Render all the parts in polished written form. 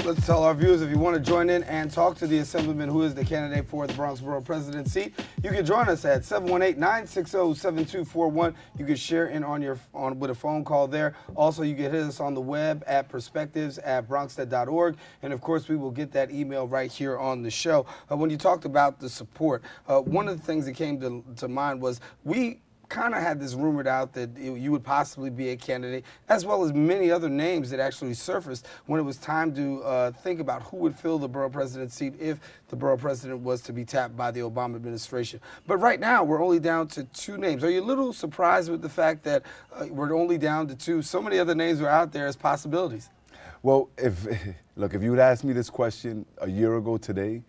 Let's tell our viewers, if you want to join in and talk to the Assemblyman who is the candidate for the Bronx Borough President seat, you can join us at 718-960-7241. You can share in with a phone call there. Also, you can hit us on the web at perspectives@bronxnet.org. And of course, we will get that email right here on the show. When you talked about the support, one of the things that came to mind was we kind of had this rumored out that you would possibly be a candidate, as well as many other names that actually surfaced when it was time to think about who would fill the borough president seat if the borough president was to be tapped by the Obama administration. But right now, we're only down to 2 names. Are you a little surprised with the fact that we're only down to 2? So many other names were out there as possibilities. Well, if you had asked me this question a year ago today,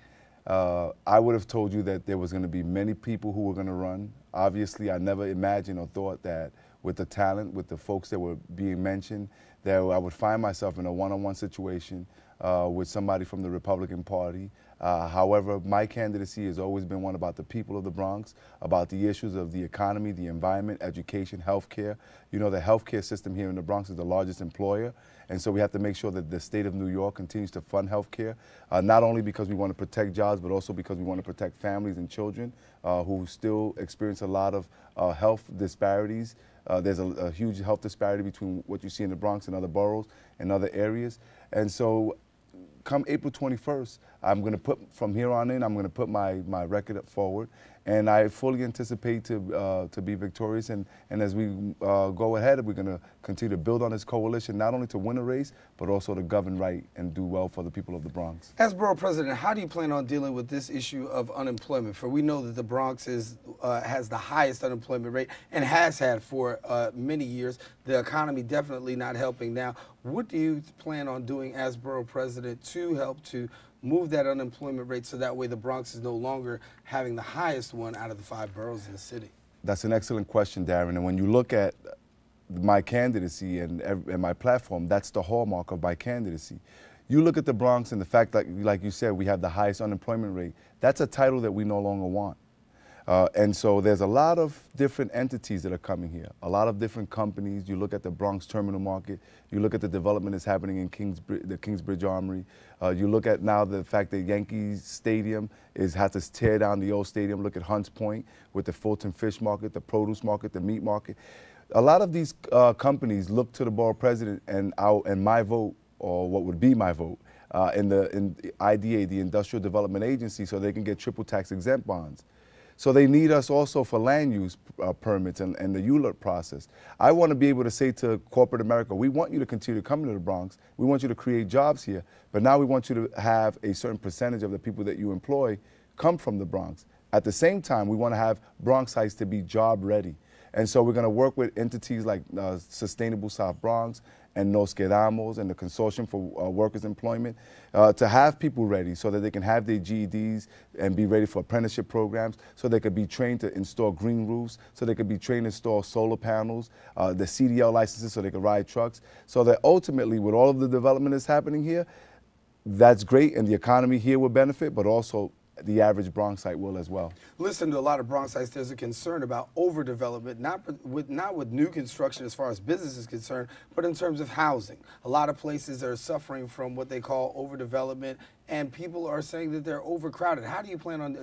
I would have told you that there was going to be many people who were going to run. Obviously, I never imagined or thought that with the talent, with the folks that were being mentioned, that I would find myself in a one-on-one situation with somebody from the Republican Party. However, my candidacy has always been one about the people of the Bronx, about the issues of the economy, the environment, education, healthcare. You know, the healthcare system here in the Bronx is the largest employer, and so we have to make sure that the state of New York continues to fund healthcare, not only because we want to protect jobs, but also because we want to protect families and children who still experience a lot of health disparities. There's a huge health disparity between what you see in the Bronx and other boroughs and other areas. And so come April 21st, I'm going to put, from here on in, I'm going to put my record forward. And I fully anticipate to be victorious. And as we go ahead, we're going to continue to build on this coalition, not only to win a race, but also to govern right and do well for the people of the Bronx. As borough president, how do you plan on dealing with this issue of unemployment? For we know that the Bronx has the highest unemployment rate and has had for many years. The economy definitely not helping now. What do you plan on doing as borough president to help to move that unemployment rate so that way the Bronx is no longer having the highest one out of the 5 boroughs in the city? That's an excellent question, Darren. And when you look at my candidacy and my platform, that's the hallmark of my candidacy. You look at the Bronx and the fact that, like you said, we have the highest unemployment rate. That's a title that we no longer want. And so there's a lot of different entities that are coming here, a lot of different companies. You look at the Bronx terminal market, you look at the development that's happening in the Kingsbridge Armory. You look at now the fact that Yankees Stadium has to tear down the old stadium. Look at Hunts Point with the Fulton Fish Market, the produce market, the meat market. A lot of these companies look to the borough president and my vote, or what would be my vote, in the IDA, the Industrial Development Agency, so they can get triple tax exempt bonds. So they need us also for land use permits and the ULURP process. I want to be able to say to corporate America, we want you to continue to come to the Bronx. We want you to create jobs here. But now we want you to have a certain percentage of the people that you employ come from the Bronx. At the same time, we want to have Bronxites to be job ready. And so we're going to work with entities like Sustainable South Bronx and Nos Quedamos and the Consortium for Workers' Employment to have people ready so that they can have their GEDs and be ready for apprenticeship programs, so they could be trained to install green roofs, so they could be trained to install solar panels, the CDL licenses so they could ride trucks, so that ultimately with all of the development that's happening here, that's great and the economy here will benefit, but also the average Bronxite will as well. Listen to a lot of Bronxites, there's a concern about overdevelopment, not with new construction as far as business is concerned, but in terms of housing. A lot of places are suffering from what they call overdevelopment, and people are saying that they're overcrowded. How do you plan on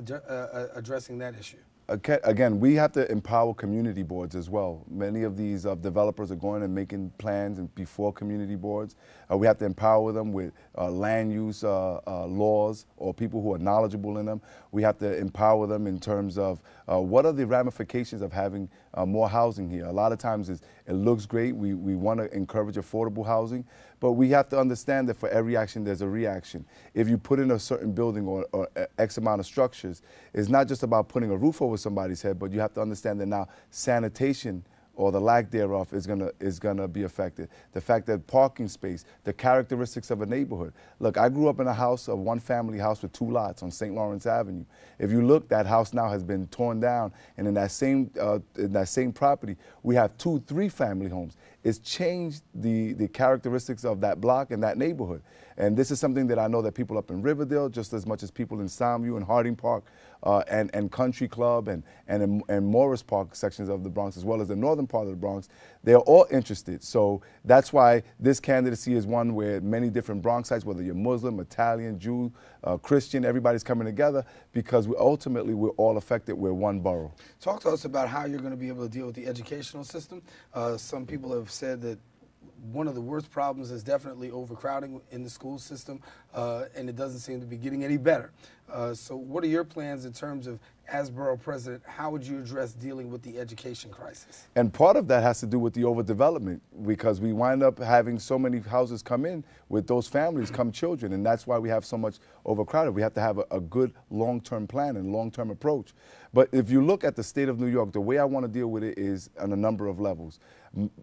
addressing that issue? Again, we have to empower community boards as well. Many of these developers are going and making plans before community boards. We have to empower them with land use laws or people who are knowledgeable in them. We have to empower them in terms of what are the ramifications of having more housing here. A lot of times it looks great. We want to encourage affordable housing, but we have to understand that for every action there's a reaction. If you put in a certain building or X amount of structures, it's not just about putting a roof over somebody's head, but you have to understand that now sanitation or the lack thereof is gonna be affected. The fact that parking space, the characteristics of a neighborhood. Look, I grew up in a house, a one-family house with 2 lots on St. Lawrence Avenue. If you look, that house now has been torn down, and in that same property, we have 2, 3 family homes. It's changed the characteristics of that block and that neighborhood. And this is something that I know that people up in Riverdale, just as much as people in Soundview and Harding Park, and Country Club and Morris Park sections of the Bronx, as well as the northern part of the Bronx, they're all interested. So that's why this candidacy is one where many different Bronxites, whether you're Muslim, Italian, Jew, Christian, everybody's coming together because ultimately we're all affected. We're one borough. Talk to us about how you're going to be able to deal with the educational system. Some people have said that one of the worst problems is definitely overcrowding in the school system, and it doesn't seem to be getting any better. So what are your plans in terms of, as borough president, how would you address dealing with the education crisis? And part of that has to do with the overdevelopment, because we wind up having so many houses come in with those families come children, and that's why we have so much overcrowded. We have to have a good long-term plan and long-term approach. But if you look at the state of New York, the way I want to deal with it is on a number of levels.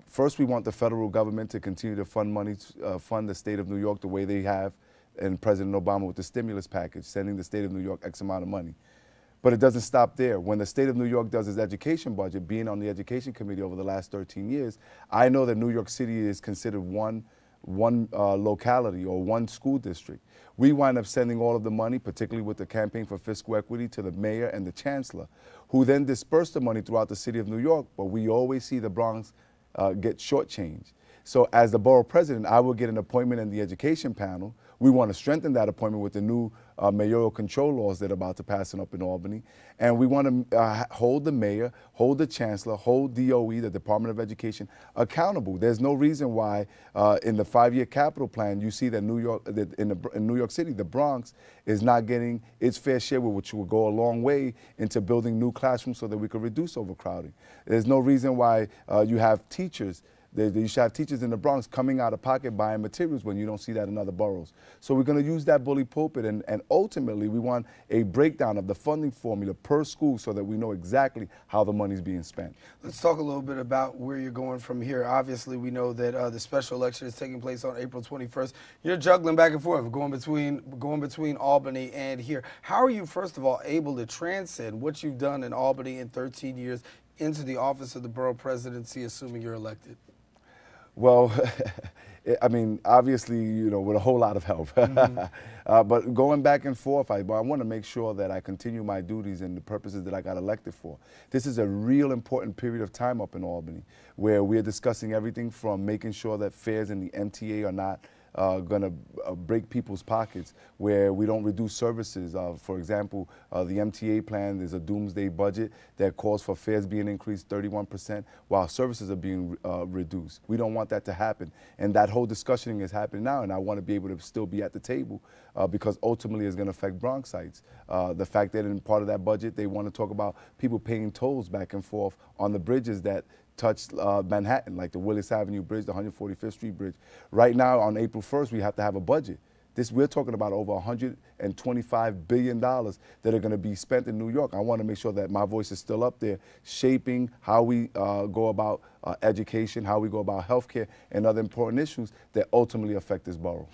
First, we want the federal government to continue to fund the state of New York the way they have, and President Obama with the stimulus package, sending the state of New York X amount of money. But it doesn't stop there. When the state of New York does its education budget, being on the education committee over the last 13 years, I know that New York City is considered one locality or one school district. We wind up sending all of the money, particularly with the Campaign for Fiscal Equity, to the mayor and the chancellor, who then disperse the money throughout the city of New York, but we always see the Bronx get shortchanged. So as the borough president, I will get an appointment in the education panel. We want to strengthen that appointment with the new mayoral control laws that are about to pass up in Albany. And we want to hold the mayor, hold the chancellor, hold DOE, the Department of Education, accountable. There's no reason why in the 5-year capital plan you see that in New York City, the Bronx is not getting its fair share, which will go a long way into building new classrooms so that we could reduce overcrowding. There's no reason why you have teachers. You should have teachers in the Bronx coming out of pocket buying materials when you don't see that in other boroughs. So we're going to use that bully pulpit, and ultimately we want a breakdown of the funding formula per school so that we know exactly how the money's being spent. Let's talk a little bit about where you're going from here. Obviously, we know that the special election is taking place on April 21st. You're juggling back and forth, going between Albany and here. How are you, first of all, able to transcend what you've done in Albany in 13 years into the office of the borough presidency, assuming you're elected? Well, I mean, obviously, you know, with a whole lot of help. But going back and forth, I want to make sure that I continue my duties and the purposes that I got elected for. This is a real important period of time up in Albany, where we're discussing everything from making sure that fares in the MTA are not going to break people's pockets, where we don't reduce services. For example, the MTA plan is a doomsday budget that calls for fares being increased 31% while services are being reduced. We don't want that to happen. And that whole discussion is happening now, and I want to be able to still be at the table because ultimately it's going to affect Bronxites. The fact that in part of that budget they want to talk about people paying tolls back and forth on the bridges that touched Manhattan, like the Willis Avenue Bridge, the 145th Street Bridge. Right now, on April 1st, we have to have a budget. We're talking about over $125 billion that are going to be spent in New York. I want to make sure that my voice is still up there, shaping how we go about education, how we go about healthcare, and other important issues that ultimately affect this borough.